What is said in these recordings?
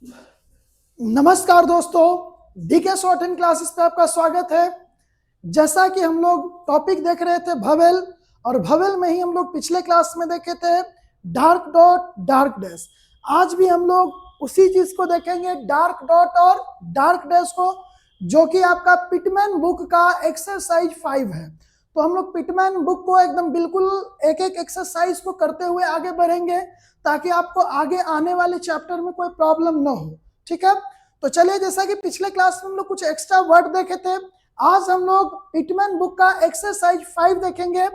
नमस्कार दोस्तों, DK shorthand classes पे आपका स्वागत है। जैसा कि हम लोग टॉपिक देख रहे थे भवेल, और भवेल में ही हम लोग पिछले क्लास में देखे थे डार्क डॉट डार्क डैश। आज भी हम लोग उसी चीज को देखेंगे, डार्क डॉट और डार्क डैश को, जो कि आपका पिटमैन बुक का एक्सरसाइज 5 है। तो हम लोग पिटमैन बुक को एकदम बिल्कुल एक एक एक्सरसाइज को करते हुए आगे बढ़ेंगे, ताकि आपको आगे आने वाले चैप्टर में कोई प्रॉब्लम ना हो। ठीक है, तो चलिए, जैसा कि पिछले क्लास में हम लोग कुछ एक्स्ट्रा वर्ड देखे थे, आज हम लोग पिटमैन बुक का एक्सरसाइज 5 देखेंगे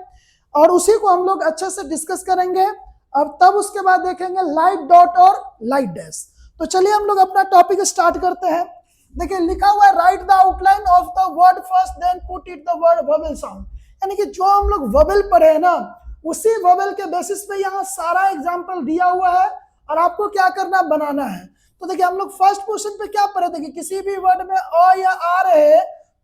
और उसी को हम लोग अच्छे से डिस्कस करेंगे। अब तब उसके बाद देखेंगे लाइट डॉट और लाइट डैश। तो चलिए हम लोग अपना टॉपिक स्टार्ट करते हैं। देखिए, लिखा हुआ है write the outline of the word first then put it the word vowel sound. यानी कि जो हम लोग वोवेल पढ़े हैं ना, उसी वोवेल के बेसिस पे यहाँ सारा एग्जाम्पल दिया हुआ है और आपको क्या करना, बनाना है। तो देखिए, हम लोग फर्स्ट क्वेश्चन पे क्या पढ़े थे कि किसी भी वर्ड में अ या आ रहे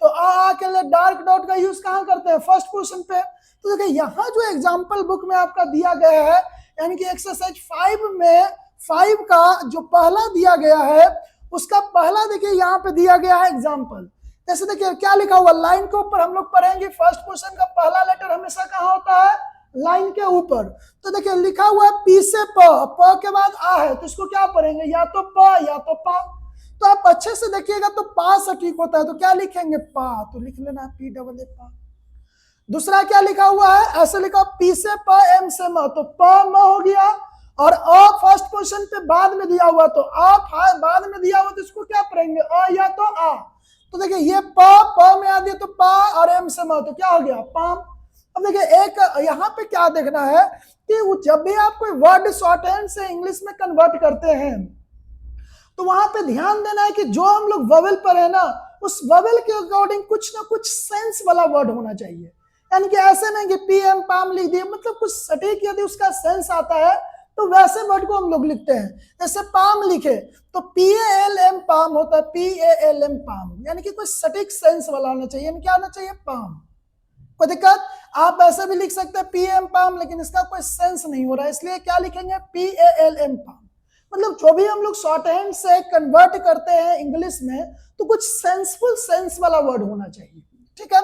तो आ के लिए डार्क डॉट का यूज कहाँ करते हैं, फर्स्ट क्वेश्चन पे। तो देखिए, यहाँ जो एग्जाम्पल बुक में आपका दिया गया है, यानी कि एक्सरसाइज 5 में 5 का जो पहला दिया गया है, उसका पहला देखिए यहाँ पे दिया गया है एग्जाम्पल। जैसे देखिए क्या लिखा हुआ, लाइन के ऊपर हम लोग पढ़ेंगे फर्स्ट क्वेश्चन का पहला लेटर हमेशा कहाँ होता है, लाइन के ऊपर। तो देखिए लिखा हुआ है पी से प के बाद आ है, तो इसको क्या पढ़ेंगे, या तो प या तो पा। तो आप अच्छे से देखिएगा तो पा सटीक होता है, तो क्या लिखेंगे, पा। तो लिख लेना पी डबल ए पा। दूसरा क्या लिखा हुआ है, ऐसे लिखा पी से प एम से म, तो प म हो गया। और अ फर्स्ट क्वेश्चन पे बाद में दिया हुआ, तो अ बाद में दिया हुआ, तो इसको क्या पढ़ेंगे, अ या तो आ। तो देखिए ये प में आ दिया तो पा, और एम से म, तो क्या हो गया, पाम। अब देखिए एक यहाँ पे क्या देखना है कि जब भी आप कोई वर्ड शॉर्ट हैंड से इंग्लिश में कन्वर्ट करते हैं, तो वहां पे ध्यान देना है कि जो हम लोग वोवेल पर है ना, उस वोवेल के अकॉर्डिंग कुछ ना कुछ सेंस वाला वर्ड होना चाहिए। यानी कि ऐसे नहीं कि पी एम पाम लिख दिए, मतलब कुछ सटीक यदि उसका सेंस आता है तो वैसे वर्ड को हम लोग लिखते हैं। जैसे पाम लिखे तो P A L M palm होता है, P A L M palm, यानी कि कोई सटीक सेंस वाला होना चाहिए। यानी क्या होना चाहिए, पाम। कोई दिक्कत, आप ऐसे भी लिख सकते हैं पी एम पाम, लेकिन इसका कोई सेंस नहीं हो रहा है, इसलिए क्या लिखेंगे, P A L M palm. मतलब जो भी हम लोग शॉर्ट हैंड से कन्वर्ट करते हैं इंग्लिश में, तो कुछ सेंसफुल सेंस वाला वर्ड होना चाहिए। ठीक है,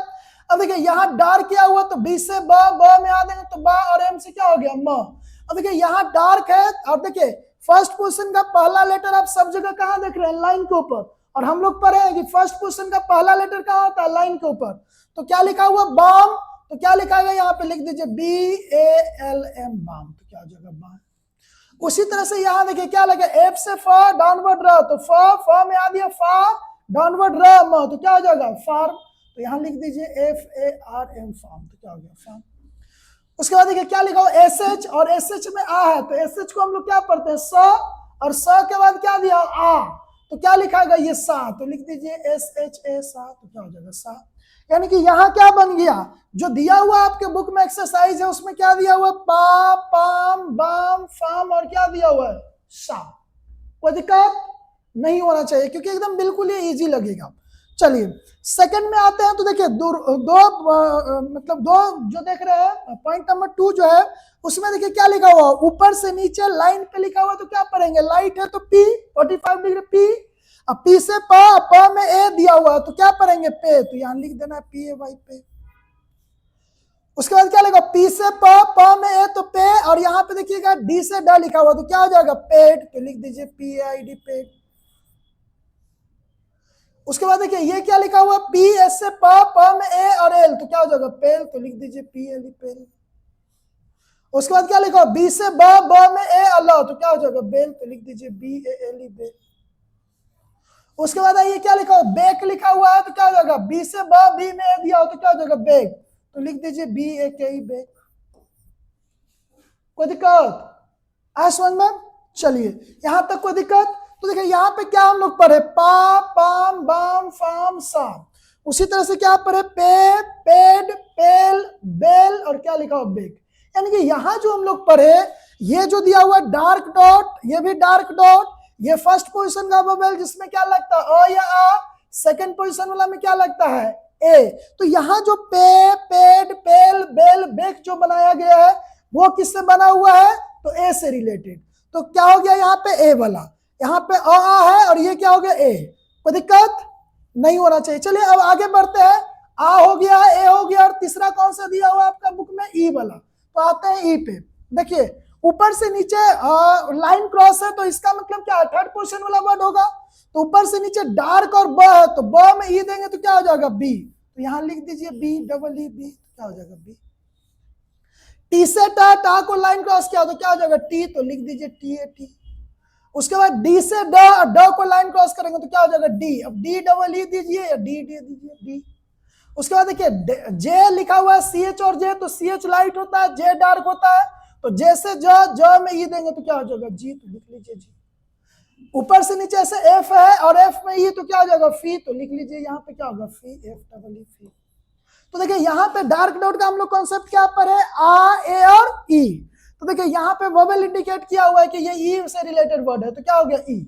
अब देखिए यहाँ डार्क किया हुआ, तो बी से ब में आ देंगे तो बा, और एम से क्या हो गया, म। अब देखिए यहाँ डार्क है, और देखिए फर्स्ट क्वेश्चन का पहला लेटर आप सब जगह कहाँ देख रहे हैं, लाइन के ऊपर। और हम लोग पढ़े हैं कि फर्स्ट क्वेश्चन का पहला लेटर कहाँ होता है, लाइन के ऊपर। तो क्या लिखा हुआ, बाम। तो क्या लिखा गया यहाँ पे, लिख दीजिए B A L M, balm. तो क्या हो जाएगा, बाम। उसी तरह से यहाँ देखिए क्या लगे, एफ से फ डाउनवर्ड र, तो फ में आ दिया फा, डाउनवर्ड र म, तो क्या हो जाएगा, फार्म। तो यहाँ लिख दीजिए F A R M, farm. तो क्या हो गया, फार्म। उसके बाद देखिए क्या लिखा हो, एस एच, और एस एच में आ है, तो एस एच को हम लोग क्या पढ़ते हैं, स, और स के बाद क्या दिया, आ। तो क्या लिखाएगा, ये सा। तो लिख दीजिए एस एच ए सा। तो क्या हो जाएगा, सा। यानी कि यहाँ क्या बन गया, जो दिया हुआ आपके बुक में एक्सरसाइज है, उसमें क्या दिया हुआ, पा, पाम, बाम, फाम, और क्या दिया हुआ है, सा। कोई दिक्कत नहीं होना चाहिए, क्योंकि एकदम बिल्कुल ही इजी लगेगा। चलिए सेकंड में आते हैं। तो देखिए मतलब दो जो देख रहे हैं, पॉइंट नंबर 2 जो है, उसमें देखिए क्या लिखा हुआ, ऊपर से नीचे लाइन पे लिखा हुआ, तो क्या पढ़ेंगे, लाइट है तो पी 45 डिग्री पी। अब पी से प में ए दिया हुआ है, तो क्या पढ़ेंगे, पे। तो यहाँ लिख देना पी ए वाई पे। उसके बाद क्या लिखा, पी से प में ए तो पे, और यहाँ पे देखिएगा डी से ड लिखा हुआ, तो क्या हो जाएगा, पेट। तो लिख दीजिए पी ए आई डी, पेट। उसके बाद देखिए ये क्या लिखा हुआ, पी एस से प में ए और एल, तो क्या हो जाएगा, पेल। तो लिख दीजिए पी एल, पेल। उसके बाद क्या लिखा, बी से ब में ए अल्लाह, तो क्या हो जाएगा, बेल। तो लिख दीजिए B A L E, bale. उसके बाद ये क्या लिखा हुआ, बेक लिखा हुआ है, तो क्या हो जाएगा, बी से बी में ए दिया हो, तो क्या हो जाएगा, बेग। तो लिख दीजिए बी ए के ई, बेग। कोई दिक्कत है समझ में, चलिए यहां तक कोई दिक्कत। तो देखिए यहाँ पे क्या हम लोग पढ़े, पा, पाम, बाम, फाम, साम। उसी तरह से क्या पढ़े, पे, पेड, पेल, बेल, और क्या लिखा हुआ, बेग। यानी कि यहाँ जो हम लोग पढ़े, ये जो दिया हुआ डार्क डॉट, ये भी डार्क डॉट, ये फर्स्ट पोजीशन का वोवेल जिसमें क्या लगता है, अ या आ। सेकंड पोजीशन वाला में क्या लगता है, ए। तो यहाँ जो पे, पेड, पेल, बेल, बेग जो बनाया गया है, वो किससे बना हुआ है, तो ए से रिलेटेड। तो क्या हो गया यहाँ पे, ए वाला। यहाँ पे आ है और ये क्या हो गया ए, कोई दिक्कत नहीं होना चाहिए। चलिए अब आगे बढ़ते हैं। आ हो गया, ए हो गया, और तीसरा कौन सा दिया हुआ है आपका बुक में, ई वाला। तो आते हैं ई पे। देखिए ऊपर से नीचे लाइन क्रॉस है, तो इसका मतलब क्या है, थर्ड पोर्शन वाला वर्ड होगा। तो ऊपर से नीचे डार्क और ब है, तो ब में ई देंगे तो क्या हो जाएगा बी। तो यहाँ लिख दीजिए बी डबल ई बी, क्या हो जाएगा बी। टी से टा को लाइन क्रॉस किया तो क्या हो जाएगा टी, तो लिख दीजिए टी ए टी। उसके बाद डी से ड को लाइन क्रॉस करेंगे तो क्या हो जाएगा डी। अब डी डबल ई दीजिए या डी डी दीजिए डी। उसके बाद देखिए जे लिखा हुआ है सी एच और जे, तो सी एच लाइट होता है, जे डार्क होता है। तो जे से ज में ई देंगे तो क्या हो जाएगा जी, तो लिख लीजिए जी। ऊपर से नीचे ऐसे एफ है और एफ में ई, तो क्या हो जाएगा फी, तो लिख लीजिए यहाँ पे क्या होगा फी, एफ डबल ई फी। तो देखिए यहाँ पे डार्क डॉट का हम लोग कॉन्सेप्ट क्या पर है, आ ए और ई। तो देखिए यहाँ पे वोवेल इंडिकेट किया हुआ है कि ये ई से रिलेटेड वर्ड है, तो क्या हो गया ई,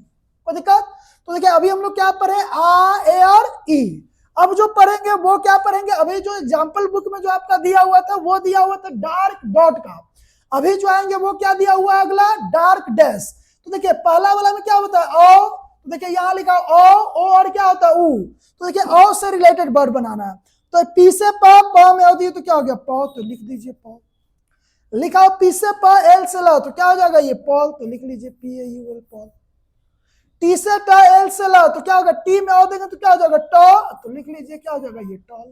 कोई दिक्कत। तो देखिए अभी हम लोग क्या पढ़े, आ ए और ई। अब जो पढ़ेंगे वो क्या पढ़ेंगे, अभी जो एग्जाम्पल बुक में जो आपका दिया हुआ था वो दिया हुआ था डार्क डॉट का। अभी जो आएंगे वो क्या दिया हुआ है अगला, डार्क डैश। तो देखिए पहला वाला में क्या होता है ओ, तो देखिए यहाँ लिखा ओ और क्या होता है ऊ। तो देखिए ओ से रिलेटेड वर्ड बनाना है। तो पी से प में होती है तो क्या हो गया प, तो लिख दीजिए प। लिखा हो पी से प एल से ला तो क्या हो जाएगा ये पॉल, तो लिख लीजिए P A U L Paul. T से ट एल से ला तो क्या होगा, टी में ओ देंगे तो क्या हो जाएगा ट, तो लिख लीजिए क्या हो जाएगा ये टॉल।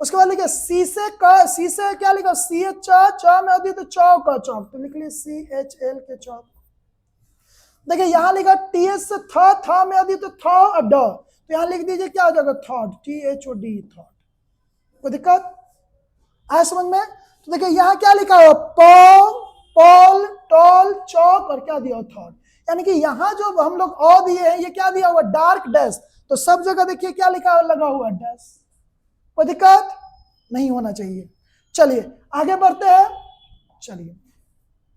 उसके बाद लिखिए सी से क्या लिखा, सी एच च में होती तो चौक का चौक, तो लिख लीजिए सी एच एल के चौक। देखिए यहाँ लिखा टी एस से थ में होती तो थ और ड, तो यहाँ लिख दीजिए क्या हो जाएगा thought, T H O D thought. कोई दिक्कत आया समझ में। तो देखिए यहाँ क्या लिखा हुआ पॉल टॉल चौक और क्या दिया थॉट, यानी कि यहाँ जो हम लोग ओ दिए हैं ये क्या दिया हुआ डार्क डैश, तो सब जगह देखिए क्या लिखा लगा हुआ डैश। कोई दिक्कत नहीं होना चाहिए। चलिए आगे बढ़ते हैं। चलिए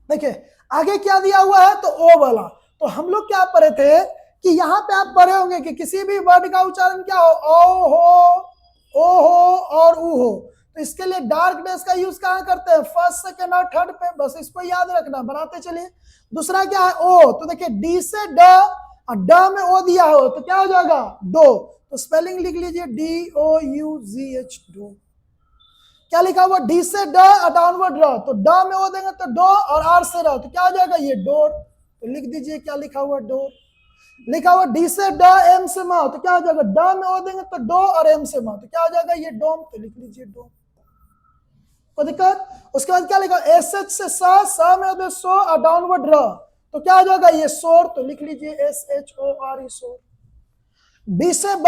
देखिए आगे क्या दिया हुआ है, तो ओ वाला। तो हम लोग क्या पढ़े थे कि यहाँ पे आप पढ़े होंगे कि किसी भी वर्ड का उच्चारण क्या हो, ओ हो और ऊ हो। तो इसके लिए डार्क डैश का यूज कहाँ करते हैं, फर्स्ट सेकंड और थर्ड पे, बस इसको याद रखना, बनाते चलिए। दूसरा क्या है ओ, तो देखिए डी से ड और ड में ओ दिया हो तो क्या हो जाएगा डो, तो स्पेलिंग लिख लीजिए D O U G H dough. क्या लिखा हुआ डी से ड और डाउनवर्ड र, तो ड में ओ देंगे तो डो और आर से र, तो क्या हो जाएगा ये डोर, तो लिख दीजिए क्या लिखा हुआ डोर। लिखा हुआ डी से ड एम से मा, तो क्या हो जाएगा ड में ओ देंगे तो डो और एम से मा, तो क्या हो जाएगा ये डोम, तो लिख लीजिए डोम। कोई दिक्कत। उसके बाद क्या लिखा एस एच से सा में होते सो और डाउनवर्ड र, तो क्या हो जाएगा ये सोर, तो लिख लीजिए S H O R E shore. B से ब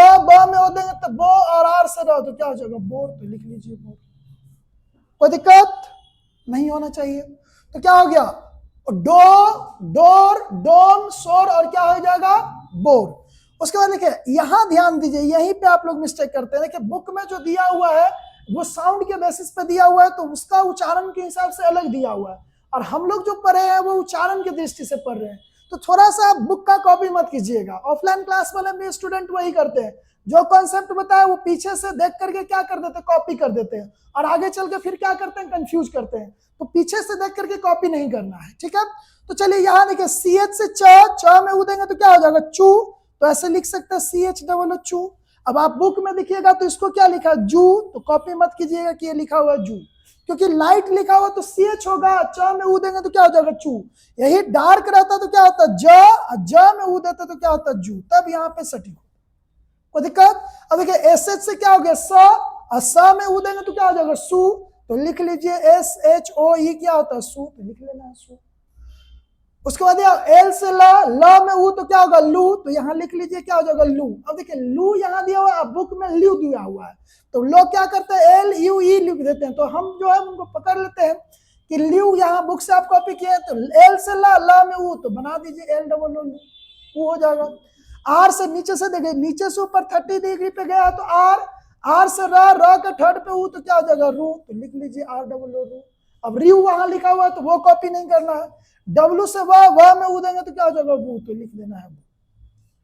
में हो देंगे तो बो और आर से र, तो क्या हो जाएगा बोर, तो लिख लीजिए बोर। कोई दिक्कत नहीं होना चाहिए। तो क्या हो गया डो डोर डोम सोर और क्या हो जाएगा बोर। उसके बाद देखिए यहां ध्यान दीजिए, यहीं पे आप लोग मिस्टेक करते हैं। देखिए बुक में जो दिया हुआ है वो साउंड के बेसिस पे दिया हुआ है, तो उसका उच्चारण के हिसाब से अलग दिया हुआ है, और हम लोग जो पढ़े हैं वो उच्चारण की दृष्टि से पढ़ रहे हैं। तो थोड़ा सा बुक का कॉपी मत कीजिएगा। ऑफलाइन क्लास वाले में स्टूडेंट वही करते हैं, जो कॉन्सेप्ट बताया वो पीछे से देख करके क्या कर देते हैं, कॉपी कर देते हैं, और आगे चल के फिर क्या करते हैं, कंफ्यूज करते हैं। तो पीछे से देख करके कॉपी नहीं करना है, ठीक है। तो चलिए यहाँ देखिए सी एच से च में उ देंगे तो क्या हो जाएगा चू, तो ऐसे लिख सकते हैं सी एच डबल चू। अब आप बुक में देखिएगा तो इसको क्या लिखा है जू, तो कॉपी मत कीजिएगा कि ये लिखा हुआ है जू, क्योंकि लाइट लिखा हुआ तो सी एच होगा, च में उ देंगे तो क्या हो जाएगा चू। यही डार्क रहता तो क्या होता ज में उ देता तो क्या होता जू, तब यहाँ पे सटीक। कोई दिक्कत। अब देखिए एस एच से क्या हो गया स में उ देंगे तो क्या हो जाएगा सू, तो लिख लीजिए एस एच ओ ई क्या होता है सू, तो लिख लेना है सू। उसके बाद एल से ल में उ तो क्या होगा लू, तो यहाँ लिख लीजिए क्या हो जाएगा लू। अब देखिए लू यहाँ दिया हुआ है, बुक में ल्यू दिया हुआ है, तो लोग क्या करते हैं एल यू ई लिख देते हैं, तो हम जो है उनको पकड़ लेते हैं कि ल्यू यहाँ बुक से आप कॉपी किए, तो एल से ल में उ तो बना दीजिए एल डबल उ हो जाएगा। आर से नीचे से देखिए, नीचे से ऊपर 30 डिग्री पे गया तो आर से र के थर्ड पे उ तो क्या हो जाएगा रू, तो लिख लीजिए आर डबल रू। अब रू वहां लिखा हुआ है तो वो कॉपी नहीं करना है। डब्ल्यू से वह में उ देंगे तो क्या हो जाएगा वो, तो लिख देना है।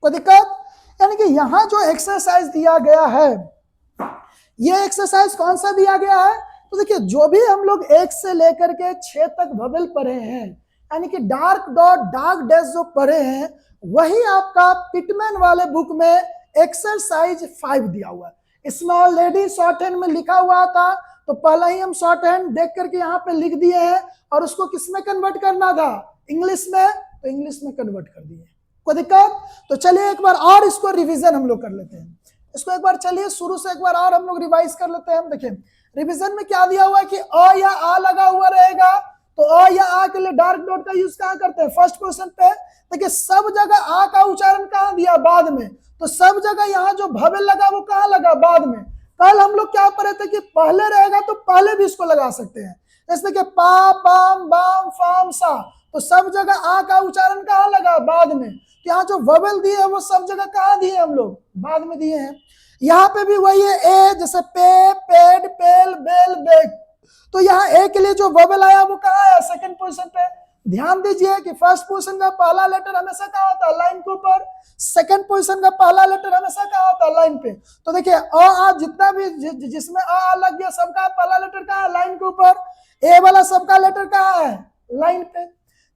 कोई दिक्कत। यानी कि यहाँ जो एक्सरसाइज दिया गया है, ये एक्सरसाइज कौन सा दिया गया है, तो देखिए जो भी हम लोग 1 से लेकर के 6 तक वोवेल पढ़े हैं, यानी कि डार्क डॉट डार्क डैश जो पढ़े हैं वही आपका पिटमैन वाले बुक में एक्सरसाइज 5 दिया हुआ है। इसमें ऑलरेडी शॉर्ट हैंड में लिखा हुआ था, तो पहले ही हम शॉर्ट हैंड देख करके यहाँ पे लिख दिए हैं, और उसको किसमें कन्वर्ट करना था, इंग्लिश में, तो इंग्लिश में कन्वर्ट कर दिए। कोई दिक्कत? तो चलिए एक बार और इसको रिवीजन हम लोग कर लेते हैं। इसको एक बार चलिए शुरू से एक बार और हम लोग रिवाइज कर लेते हैं। देखिए रिवीजन में क्या दिया हुआ है कि अ या आ लगा हुआ रहेगा, तो अ या आ के लिए डार्क डॉट का यूज कहाँ करते हैं, फर्स्ट पोजीशन पे। देखिए सब जगह आ का उच्चारण कहाँ दिया, बाद में, तो सब जगह यहाँ जो भवेल लगा वो कहाँ लगा, बाद में। कल हम लोग क्या पढ़े थे कि पहले रहेगा तो पहले भी इसको लगा सकते हैं, जैसे कि पा पाम बाम फाम सा, तो सब जगह आ का उच्चारण कहाँ लगा, बाद में। तो यहाँ जो ववेल दिए है वो सब जगह कहाँ दिए हम लोग, बाद में दिए हैं। यहाँ पे भी वही है, ए जैसे पे पेड पेल बेल बेग, तो यहाँ ए के लिए जो ववेल आया वो कहाँ है, सेकंड पोजीशन पे। ध्यान दीजिए कि फर्स्ट पोजीशन का पहला लेटर हमेशा कहाँ होता है, लाइन के ऊपर। सेकंड पोजीशन का पहला लेटर हमेशा कहाँ होता है, लाइन पे। तो देखिए अ आ जितना भी जिसमें अ लग गया सबका पहला लेटर कहाँ है, लाइन के ऊपर। ए वाला सबका लेटर कहाँ है, लाइन पे।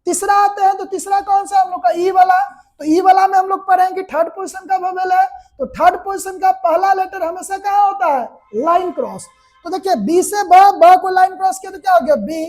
तीसरा आते हैं, तो तीसरा कौन सा हम लोग का, ई वाला। तो ई वाला में हम लोग पढ़ेंगे थर्ड पोजीशन का ववेल है, तो थर्ड पोजीशन का पहला लेटर हमेशा कहाँ होता है, लाइन क्रॉस। तो देखिए बी से ब को लाइन क्रॉस किया तो क्या हो गया, बी।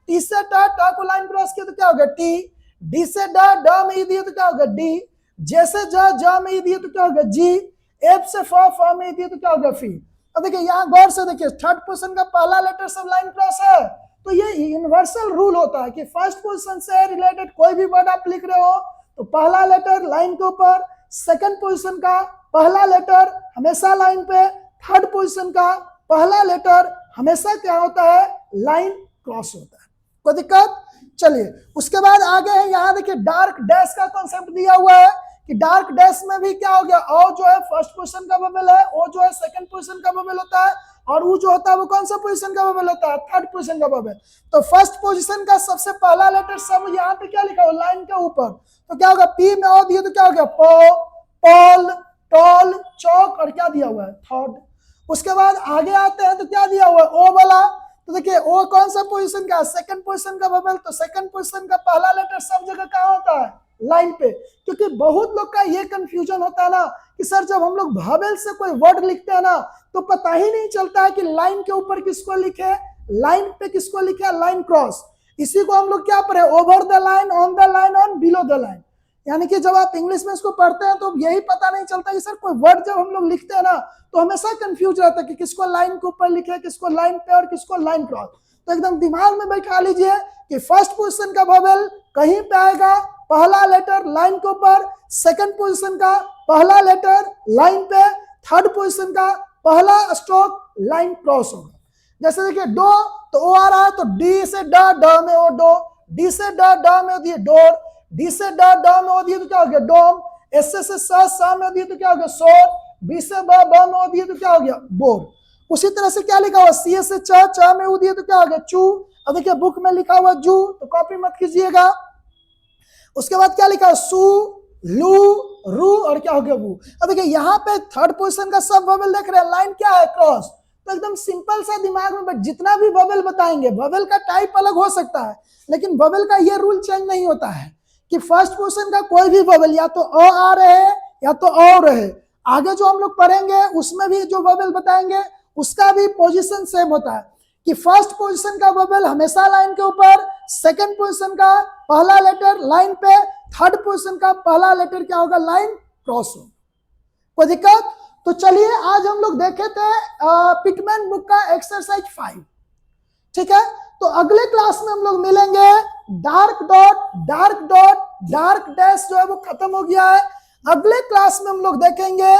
टी से ट को लाइन क्रॉस किया तो क्या हो गया, टी। डी से ड में ई दिए तो क्या हो गया, डी। जे से ज में ई दिए तो क्या हो गया, जी। एफ से फ में ई दिए तो क्या हो गया, फी। अब देखिए यहाँ गौर से देखिए थर्ड पोजीशन का पहला लेटर सब लाइन क्रॉस है, तो ये यूनिवर्सल रूल होता है कि फर्स्ट पोजीशन से रिलेटेड कोई भी वर्ड आप लिख रहे हो तो पहला लेटर लाइन के ऊपर, सेकंड पोजीशन का पहला लेटर हमेशा लाइन पे, थर्ड पोजीशन का पहला लेटर हमेशा क्या होता है, लाइन क्रॉस होता है। कोई दिक्कत? चलिए उसके बाद आगे है, यहाँ देखिए डार्क डैश का कॉन्सेप्ट दिया हुआ है कि डार्क डैश में भी क्या हो गया, ओ जो है फर्स्ट पोजीशन का ववेल है, ओ जो है सेकंड पोजीशन का ववेल होता है, और वो जो होता है वो कौन सा पोजीशन का ववेल होता है, थर्ड पोजीशन का ववेल। तो फर्स्ट पोजीशन का सबसे पहला लेटर सब यहाँ पे क्या लिखा हो, लाइन के ऊपर, तो क्या होगा, पी में ओ दिया तो क्या हो गया, पो पॉल टॉल चौक, और क्या दिया हुआ है, थर्ड। उसके बाद आगे आते हैं तो क्या दिया हुआ है, ओ वाला। तो देखिए ओ कौन सा पोजीशन का, सेकंड पोजीशन का ववेल, तो सेकंड पोजीशन का पहला लेटर सब जगह कहाँ होता है, लाइन पे। क्योंकि बहुत लोग का ये कंफ्यूजन होता है ना कि सर जब हम लोग ववेल से कोई वर्ड लिखते हैं ना तो पता ही नहीं चलता है कि लाइन के ऊपर किसको लिखे, लाइन पे किसको लिखे, लाइन क्रॉस। इसी को हम लोग क्या पढ़े, over the line, on the line, on below the line. यानी कि जब आप इंग्लिश में इसको पढ़ते हैं तो यही पता नहीं चलता कि सर कोई वर्ड जब हम लोग लिखते हैं ना तो हमेशा कंफ्यूज रहता है कि किसको लाइन के ऊपर लिखे, किसको लाइन पे और किसको लाइन क्रॉस। तो एकदम दिमाग में बैठा लीजिए कि फर्स्ट पोजीशन का ववेल कहीं पे आएगा, पहला लेटर लाइन के ऊपर, सेकंड पोजीशन का पहला लेटर लाइन पे, थर्ड पोजीशन का पहला स्ट्रोक लाइन क्रॉस होगा। जैसे देखिए डो, तो ओ आ रहा है तो डी से ड में ओ डो, डी से ड में दिए डोर, डी से ड में ओ दिए तो क्या हो गया, डोम। एस से स में दिए तो क्या हो गया, सोर। बी से ब में ओ दिए तो क्या हो गया, बोर। उसी तरह से क्या लिखा हुआ, सी से च में ओ दिए तो क्या हो गया, चू। अब देखिए बुक में लिखा हुआ जू, तो कॉपी मत कीजिएगा। उसके बाद क्या लिखा है, सू लू रू, और क्या हो गया, वू। अब देखिए यहाँ पे थर्ड पोजीशन का सब ववेल देख रहे हैं, लाइन क्या है, क्रॉस। तो एकदम सिंपल सा दिमाग में जितना भी ववेल बताएंगे, ववेल का टाइप अलग हो सकता है लेकिन ववेल का ये रूल चेंज नहीं होता है कि फर्स्ट पोजीशन का कोई भी ववेल या तो अ आ रहे या तो औ रहे। आगे जो हम लोग पढ़ेंगे उसमें भी जो ववेल बताएंगे उसका भी पोजीशन सेम होता है कि फर्स्ट पोजीशन का ववेल हमेशा लाइन के ऊपर, सेकंड पोजीशन का पहला लेटर लाइन पे, थर्ड पोजीशन का पहला लेटर क्या होगा, लाइन क्रॉस होगा। कोई दिक्कत? तो चलिए आज हम लोग देखे थे पिटमैन बुक का एक्सरसाइज 5, ठीक है। तो अगले क्लास में हम लोग मिलेंगे, डार्क डॉट डार्क डैश जो है वो खत्म हो गया है। अगले क्लास में हम लोग देखेंगे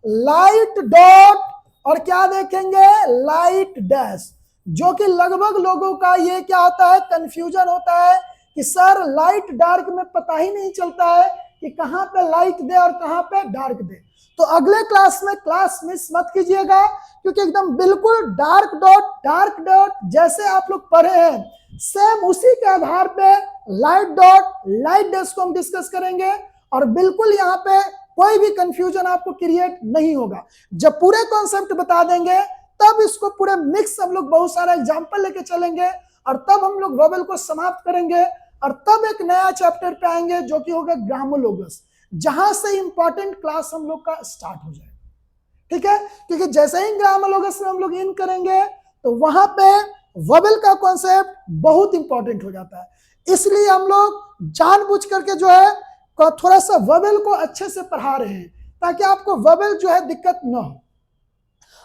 लाइट डॉट और क्या देखेंगे, लाइट डैश, जो कि लगभग लोगों का ये क्या होता है, कंफ्यूजन होता है कि सर लाइट डार्क में पता ही नहीं चलता है कि कहां पे लाइट दे और कहां पे डार्क दे। तो अगले क्लास में क्लास मिस मत कीजिएगा क्योंकि एकदम बिल्कुल डार्क डॉट जैसे आप लोग पढ़े हैं सेम उसी के आधार पे लाइट डॉट लाइट डैश को हम डिस्कस करेंगे और बिल्कुल यहाँ पे कोई भी कंफ्यूजन आपको क्रिएट नहीं होगा। जब पूरे कॉन्सेप्ट बता देंगे तब इसको पूरे मिक्स हम लोग बहुत सारा एग्जाम्पल लेके चलेंगे और तब हम लोग वोवेल को समाप्त करेंगे और तब एक नया चैप्टर पे आएंगे जो कि होगा ग्रामोलोगस। जहां से इंपॉर्टेंट क्लास हम लोग का स्टार्ट हो जाएगा, ठीक है। क्योंकि जैसे ही ग्रामोलॉगस में हम लोग इन करेंगे तो वहां पे वोवेल का कॉन्सेप्ट बहुत इंपॉर्टेंट हो जाता है। इसलिए हम लोग जानबूझ करके जो है थोड़ा सा वोवेल को अच्छे से पढ़ा रहे हैं ताकि आपको वोवेल जो है दिक्कत ना हो।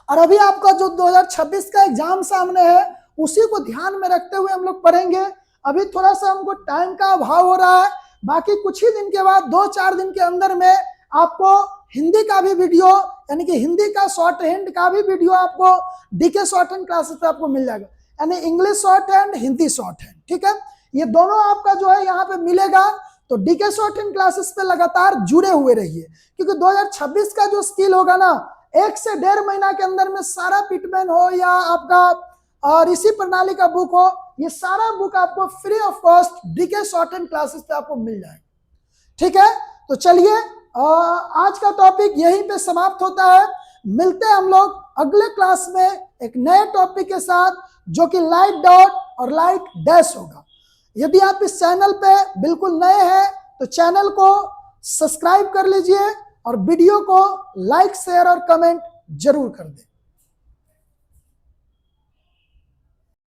और अभी आपका जो 2026 का एग्जाम सामने है उसी को ध्यान में रखते हुए हम लोग पढ़ेंगे। अभी थोड़ा सा हमको टाइम का अभाव हो रहा है, बाकी कुछ ही दिन के बाद 2-4 दिन के अंदर में आपको हिंदी का भी वीडियो यानी कि हिंदी का शॉर्ट हैंड का भी वीडियो आपको डीके शॉर्ट हैंड क्लासेस पे आपको मिल जाएगा, यानी English short hand, Hindi short hand, ठीक है। ये दोनों आपका जो है यहाँ पे मिलेगा। तो डीके शॉर्ट हैंड क्लासेस पे लगातार जुड़े हुए रहिए, क्योंकि 2026 का जो स्किल होगा ना 1 से 1.5 महीना के अंदर में सारा पिटमैन हो या आपका ऋषि प्रणाली का बुक हो, ये सारा बुक आपको free of cost DK shorthand classes पे आपको मिल जाएगा, ठीक है। तो चलिए आज का टॉपिक यहीं पे समाप्त होता है। मिलते हैं हम लोग अगले क्लास में एक नए टॉपिक के साथ जो कि लाइट डॉट और लाइट डैश होगा। यदि आप इस चैनल पे बिल्कुल नए हैं तो चैनल को सब्सक्राइब कर लीजिए और वीडियो को लाइक, शेयर और कमेंट जरूर कर दें।